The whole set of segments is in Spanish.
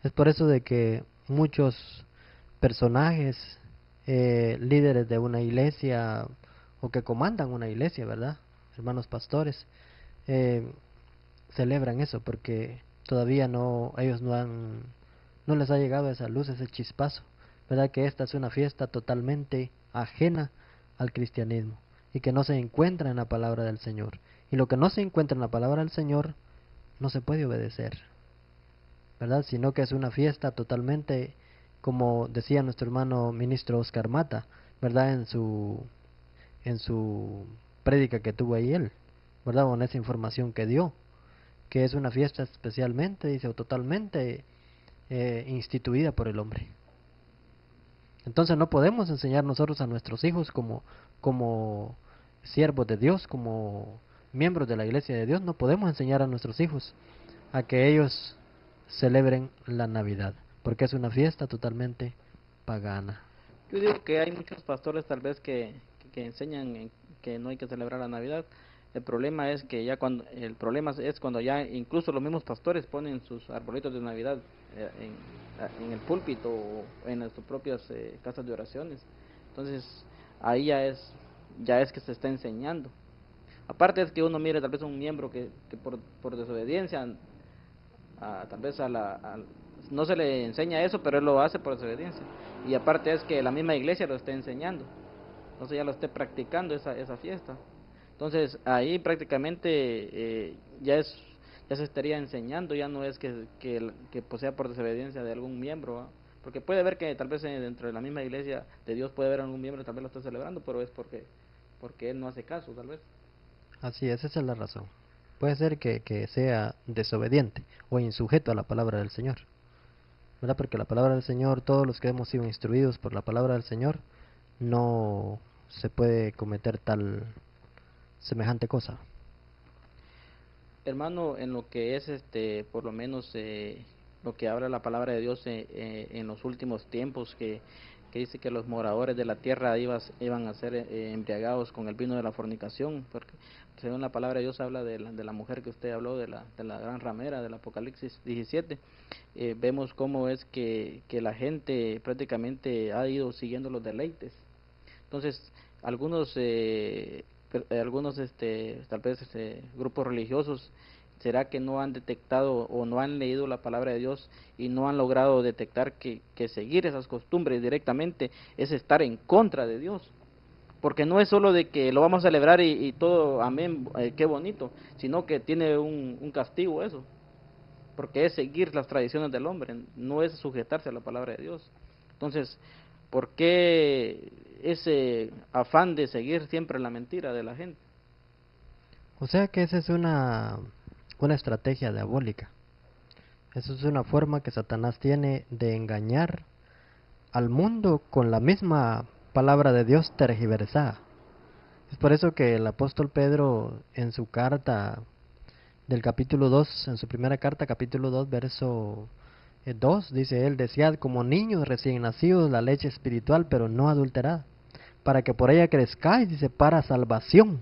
Es por eso de que muchos personajes, líderes de una iglesia o que comandan una iglesia, ¿verdad? Hermanos pastores, eh, celebran eso porque todavía ellos no les ha llegado esa luz, ese chispazo, ¿verdad? Que esta es una fiesta totalmente ajena al cristianismo y que no se encuentra en la palabra del Señor. Y lo que no se encuentra en la palabra del Señor no se puede obedecer, ¿verdad? Sino que es una fiesta totalmente, como decía nuestro hermano ministro Oscar Mata, ¿verdad? En su prédica que tuvo ahí él, ¿verdad? Con esa información que dio, que es una fiesta especialmente, dice, o totalmente instituida por el hombre. Entonces no podemos enseñar nosotros a nuestros hijos como siervos de Dios, como miembros de la iglesia de Dios, no podemos enseñar a nuestros hijos a que ellos celebren la Navidad, porque es una fiesta totalmente pagana. Yo digo que hay muchos pastores tal vez que enseñan que no hay que celebrar la Navidad. El problema es cuando ya incluso los mismos pastores ponen sus arbolitos de Navidad en el púlpito o en sus propias casas de oraciones. Entonces ahí ya es que se está enseñando. Aparte es que uno mire tal vez un miembro que por desobediencia tal vez no se le enseña eso, pero él lo hace por desobediencia. Y aparte es que la misma iglesia lo está enseñando, entonces ya lo esté practicando esa fiesta. Entonces ahí prácticamente ya se estaría enseñando, ya no es que pues, sea por desobediencia de algún miembro, ¿va? Porque puede ver que tal vez dentro de la misma iglesia de Dios puede haber algún miembro que tal vez lo está celebrando, pero es porque él no hace caso, tal vez. Así es, esa es la razón. Puede ser que sea desobediente o insujeto a la palabra del Señor, ¿verdad? Porque la palabra del Señor, todos los que hemos sido instruidos por la palabra del Señor, no se puede cometer tal semejante cosa. Hermano, en lo que es por lo menos lo que habla la palabra de Dios en los últimos tiempos, que dice que los moradores de la tierra iban a ser embriagados con el vino de la fornicación, porque según la palabra de Dios habla de la mujer que usted habló, de la gran ramera del Apocalipsis 17. Vemos cómo es que la gente prácticamente ha ido siguiendo los deleites. Entonces, algunos, tal vez grupos religiosos, ¿será que no han detectado o no han leído la palabra de Dios y no han logrado detectar que seguir esas costumbres directamente es estar en contra de Dios? Porque no es solo de que lo vamos a celebrar y todo, amén, qué bonito, sino que tiene un castigo eso, porque es seguir las tradiciones del hombre, no es sujetarse a la palabra de Dios. Entonces, ¿por qué ese afán de seguir siempre la mentira de la gente? O sea que esa es una estrategia diabólica. Esa es una forma que Satanás tiene de engañar al mundo con la misma palabra de Dios tergiversada. Es por eso que el apóstol Pedro en su carta del capítulo 2, en su primera carta, capítulo 2, verso 2, dice él, desead como niños recién nacidos la leche espiritual, pero no adulterada, para que por ella crezcáis, dice, para salvación.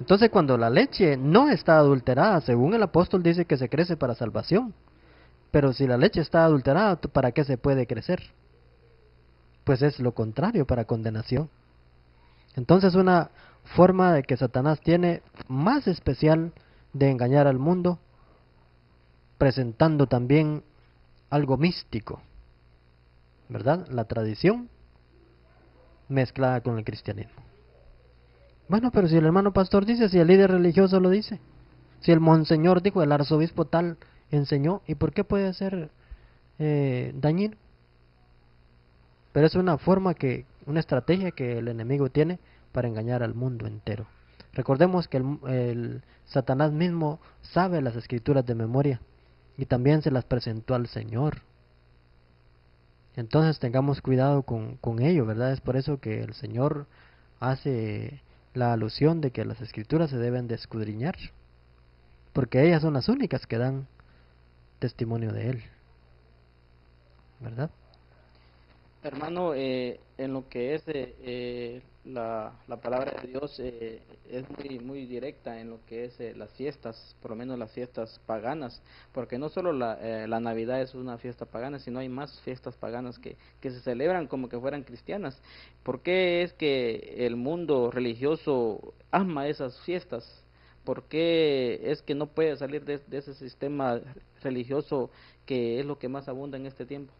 Entonces cuando la leche no está adulterada, según el apóstol dice que se crece para salvación, pero si la leche está adulterada, ¿para qué se puede crecer? Pues es lo contrario, para condenación. Entonces una forma de que Satanás tiene más especial de engañar al mundo, presentando también algo místico, ¿verdad? La tradición mezclada con el cristianismo. Bueno, pero si el hermano pastor dice, si el líder religioso lo dice, si el monseñor dijo, el arzobispo tal enseñó, ¿y por qué puede ser dañino? Pero es una forma una estrategia que el enemigo tiene para engañar al mundo entero. Recordemos que el Satanás mismo sabe las escrituras de memoria y también se las presentó al Señor. Entonces tengamos cuidado con ello, ¿verdad? Es por eso que el Señor hace la alusión de que las escrituras se deben de escudriñar, porque ellas son las únicas que dan testimonio de Él, ¿verdad? Hermano, en lo que es la palabra de Dios es muy directa en lo que es las fiestas, por lo menos las fiestas paganas, porque no solo la Navidad es una fiesta pagana, sino hay más fiestas paganas que se celebran como que fueran cristianas. ¿Por qué es que el mundo religioso ama esas fiestas? ¿Por qué es que no puede salir de ese sistema religioso que es lo que más abunda en este tiempo?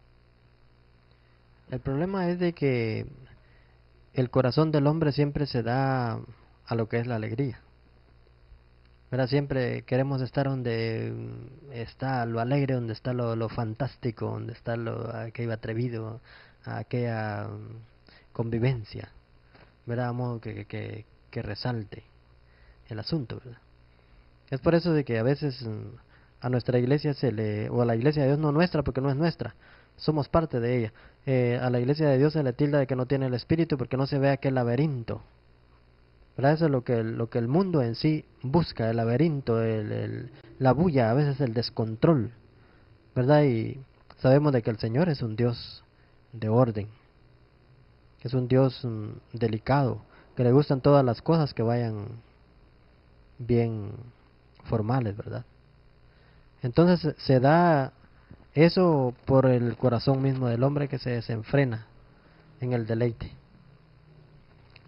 El problema es de que el corazón del hombre siempre se da a lo que es la alegría. ¿Verdad? Siempre queremos estar donde está lo alegre, donde está lo fantástico, donde está aquello atrevido, aquella convivencia, ¿verdad? A modo que resalte el asunto, ¿verdad? Es por eso de que a veces a nuestra iglesia o a la iglesia de Dios, no nuestra porque no es nuestra, somos parte de ella. A la iglesia de Dios se le tilda de que no tiene el espíritu porque no se ve aquel laberinto. ¿Verdad? Eso es lo que el mundo en sí busca, el laberinto, la bulla, a veces el descontrol, ¿verdad? Y sabemos de que el Señor es un Dios de orden, que es un Dios delicado, que le gustan todas las cosas que vayan bien formales, ¿verdad? Entonces se da eso por el corazón mismo del hombre que se desenfrena en el deleite.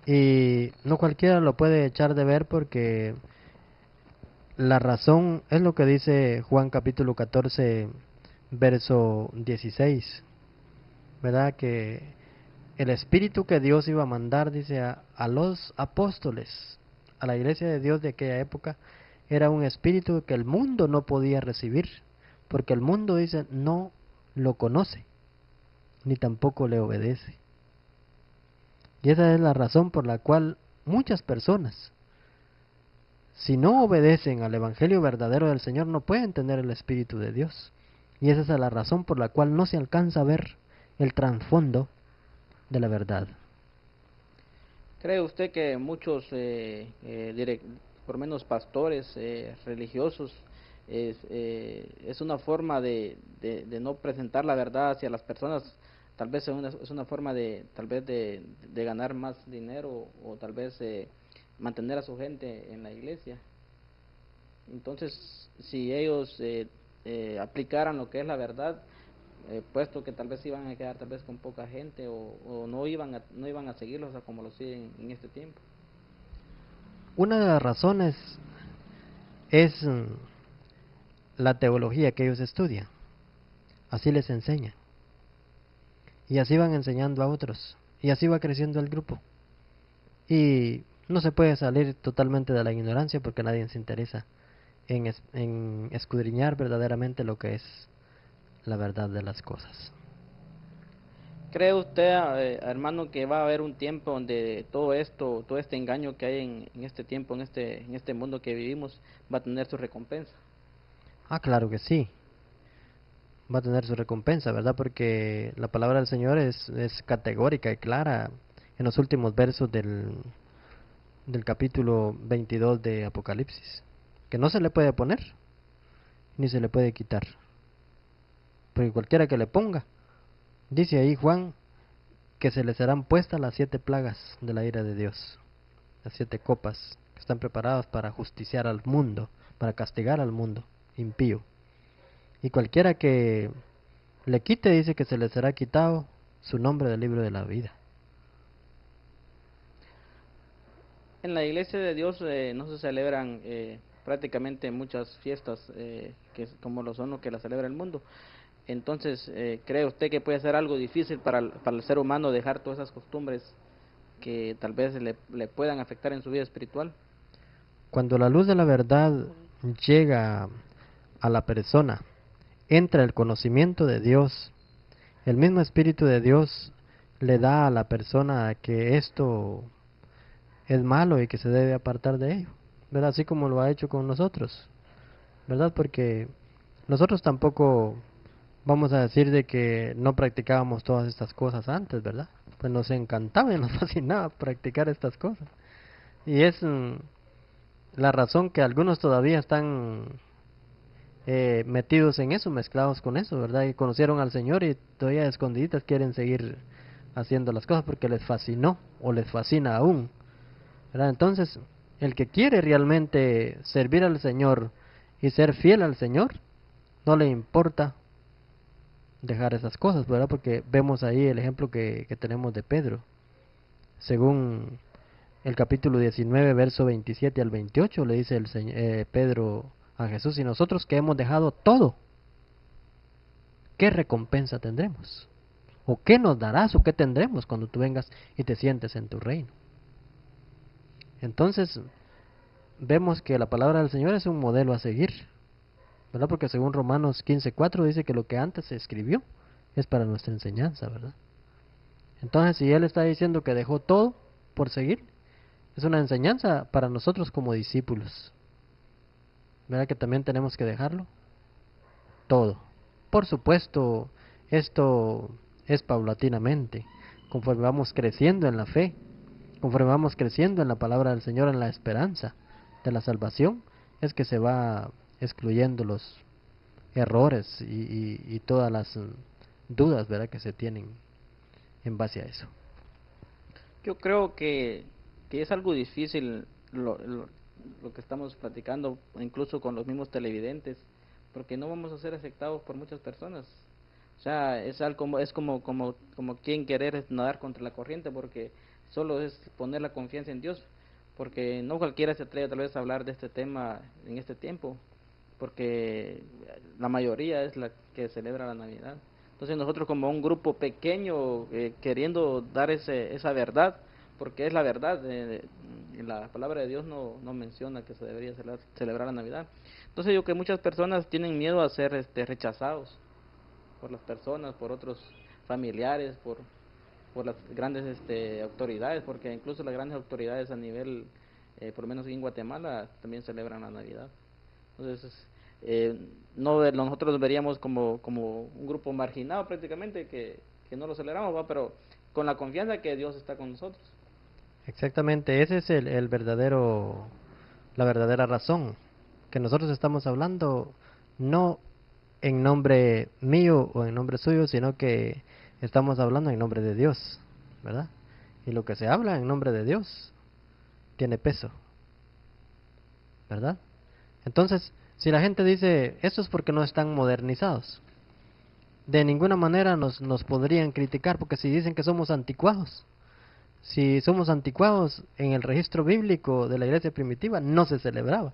Y no cualquiera lo puede echar de ver porque la razón es lo que dice Juan capítulo 14, verso 16, ¿verdad? Que el espíritu que Dios iba a mandar, dice, a los apóstoles, a la iglesia de Dios de aquella época, era un espíritu que el mundo no podía recibir, porque el mundo, dice, no lo conoce, ni tampoco le obedece. Y esa es la razón por la cual muchas personas, si no obedecen al evangelio verdadero del Señor, no pueden tener el Espíritu de Dios. Y esa es la razón por la cual no se alcanza a ver el trasfondo de la verdad. ¿Cree usted que muchos, por lo menos pastores religiosos, es una forma de no presentar la verdad hacia las personas? Tal vez es una forma tal vez de ganar más dinero o tal vez mantener a su gente en la iglesia. Entonces, si ellos aplicaran lo que es la verdad, puesto que tal vez iban a quedar tal vez con poca gente o no iban a seguirlos como lo siguen en este tiempo. Una de las razones es la teología que ellos estudian. Así les enseñan. Y así van enseñando a otros. Y así va creciendo el grupo. Y no se puede salir totalmente de la ignorancia porque nadie se interesa en escudriñar verdaderamente lo que es la verdad de las cosas. ¿Cree usted, hermano, que va a haber un tiempo donde todo esto, todo este engaño que hay en este tiempo, en este mundo que vivimos, va a tener su recompensa? Ah, claro que sí. Va a tener su recompensa, ¿verdad? Porque la palabra del Señor es categórica y clara en los últimos versos del capítulo 22 de Apocalipsis. Que no se le puede poner, ni se le puede quitar. Porque cualquiera que le ponga, dice ahí Juan, que se le serán puestas las 7 plagas de la ira de Dios. Las 7 copas que están preparadas para justiciar al mundo, para castigar al mundo impío. Y cualquiera que le quite, dice que se le será quitado su nombre del libro de la vida. En la iglesia de Dios no se celebran prácticamente muchas fiestas como lo son lo que la celebra el mundo. Entonces, ¿cree usted que puede ser algo difícil para el ser humano dejar todas esas costumbres que tal vez le puedan afectar en su vida espiritual? Cuando la luz de la verdad llega a la persona, entra el conocimiento de Dios, el mismo Espíritu de Dios le da a la persona que esto es malo y que se debe apartar de ello, ¿verdad? Así como lo ha hecho con nosotros, ¿verdad? Porque nosotros tampoco vamos a decir de que no practicábamos todas estas cosas antes, ¿verdad? Pues nos encantaba y nos fascinaba practicar estas cosas. Y es la razón que algunos todavía están metidos en eso, mezclados con eso, ¿verdad? Y conocieron al Señor y todavía escondiditas quieren seguir haciendo las cosas porque les fascinó o les fascina aún, ¿verdad? Entonces, el que quiere realmente servir al Señor y ser fiel al Señor, no le importa dejar esas cosas, ¿verdad? Porque vemos ahí el ejemplo que tenemos de Pedro. Según el capítulo 19, verso 27 al 28, le dice el Pedro a Jesús: y nosotros que hemos dejado todo, ¿qué recompensa tendremos? ¿O qué nos darás o qué tendremos cuando tú vengas y te sientes en tu reino? Entonces, vemos que la palabra del Señor es un modelo a seguir, ¿verdad? Porque según Romanos 15:4 dice que lo que antes se escribió es para nuestra enseñanza, ¿verdad? Entonces, si Él está diciendo que dejó todo por seguir, es una enseñanza para nosotros como discípulos, ¿verdad? Que también tenemos que dejarlo todo. Por supuesto, esto es paulatinamente, conforme vamos creciendo en la fe, conforme vamos creciendo en la palabra del Señor, en la esperanza de la salvación, es que se va excluyendo los errores y todas las dudas, ¿verdad?, que se tienen en base a eso. Yo creo que es algo difícil lo que estamos platicando, incluso con los mismos televidentes, porque no vamos a ser aceptados por muchas personas. O sea, es algo como quien querer nadar contra la corriente, porque solo es poner la confianza en Dios, porque no cualquiera se atreve tal vez a hablar de este tema en este tiempo, porque la mayoría es la que celebra la Navidad. Entonces nosotros como un grupo pequeño queriendo dar esa verdad, porque es la verdad, la palabra de Dios no menciona que se debería celebrar la Navidad. Entonces yo que muchas personas tienen miedo a ser rechazados por las personas, por otros familiares, por las grandes autoridades, porque incluso las grandes autoridades a nivel, por lo menos aquí en Guatemala, también celebran la Navidad. Entonces, no nosotros nos veríamos como un grupo marginado prácticamente, que no lo celebramos, ¿va? Pero con la confianza que Dios está con nosotros. Exactamente, ese es la verdadera razón, que nosotros estamos hablando no en nombre mío o en nombre suyo, sino que estamos hablando en nombre de Dios, ¿verdad? Y lo que se habla en nombre de Dios tiene peso, ¿verdad? Entonces, si la gente dice, eso es porque no están modernizados, de ninguna manera nos podrían criticar, porque si dicen que somos anticuados, si somos anticuados, en el registro bíblico de la iglesia primitiva no se celebraba,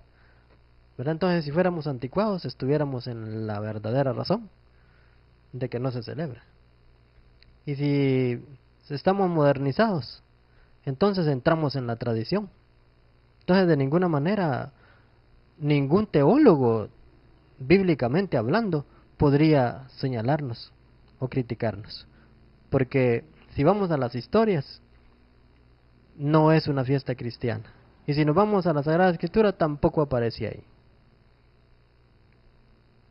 ¿verdad? Entonces, si fuéramos anticuados, estuviéramos en la verdadera razón de que no se celebra. Y si estamos modernizados, entonces entramos en la tradición. Entonces, de ninguna manera, ningún teólogo, bíblicamente hablando, podría señalarnos o criticarnos. Porque si vamos a las historias, no es una fiesta cristiana. Y si nos vamos a la Sagrada Escritura, tampoco aparece ahí.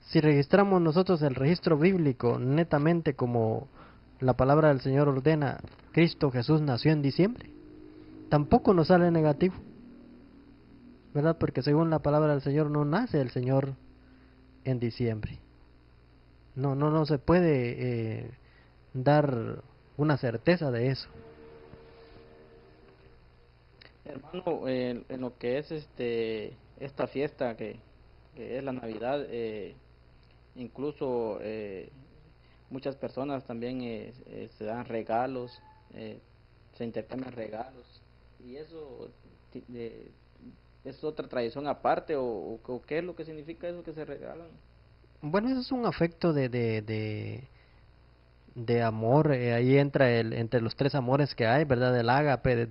Si registramos nosotros el registro bíblico netamente como la palabra del Señor ordena, Cristo Jesús nació en diciembre, tampoco nos sale negativo, ¿verdad? Porque según la palabra del Señor no nace el Señor en diciembre. No se puede dar una certeza de eso. Hermano, en lo que es esta fiesta que es la Navidad, incluso muchas personas también se dan regalos, eh, se intercambian regalos, y eso es otra tradición aparte, o qué es lo que significa eso que se regalan. Bueno, eso es un afecto de amor, ahí entra entre los tres amores que hay, ¿verdad? Del ágape,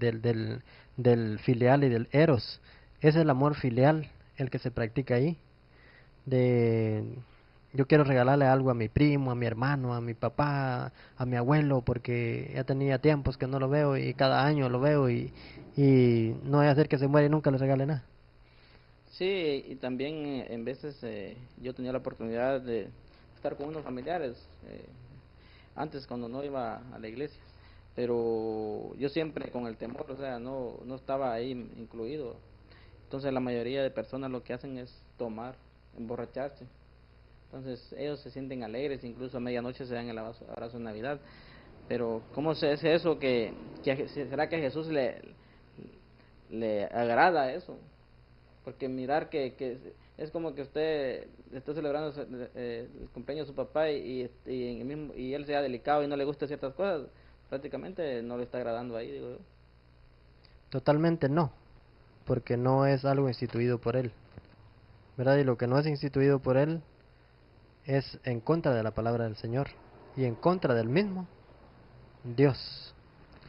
del filial y del eros. Es el amor filial el que se practica ahí. De yo quiero regalarle algo a mi primo, a mi hermano, a mi papá, a mi abuelo, porque ya tenía tiempos que no lo veo y cada año lo veo y no voy a hacer que se muera y nunca le regale nada. Sí, y también en veces yo tenía la oportunidad de estar con unos familiares, antes cuando no iba a la iglesia, pero yo siempre con el temor, o sea, no estaba ahí incluido. Entonces la mayoría de personas lo que hacen es tomar, emborracharse. Entonces ellos se sienten alegres, incluso a medianoche se dan el abrazo de Navidad. Pero ¿cómo se hace eso será que a Jesús le agrada eso? Porque mirar que es como que usted está celebrando el cumpleaños de su papá y él sea delicado y no le guste ciertas cosas, prácticamente no le está agradando ahí, digo yo. Totalmente no, porque no es algo instituido por él, ¿verdad? Y lo que no es instituido por él es en contra de la palabra del Señor y en contra del mismo Dios.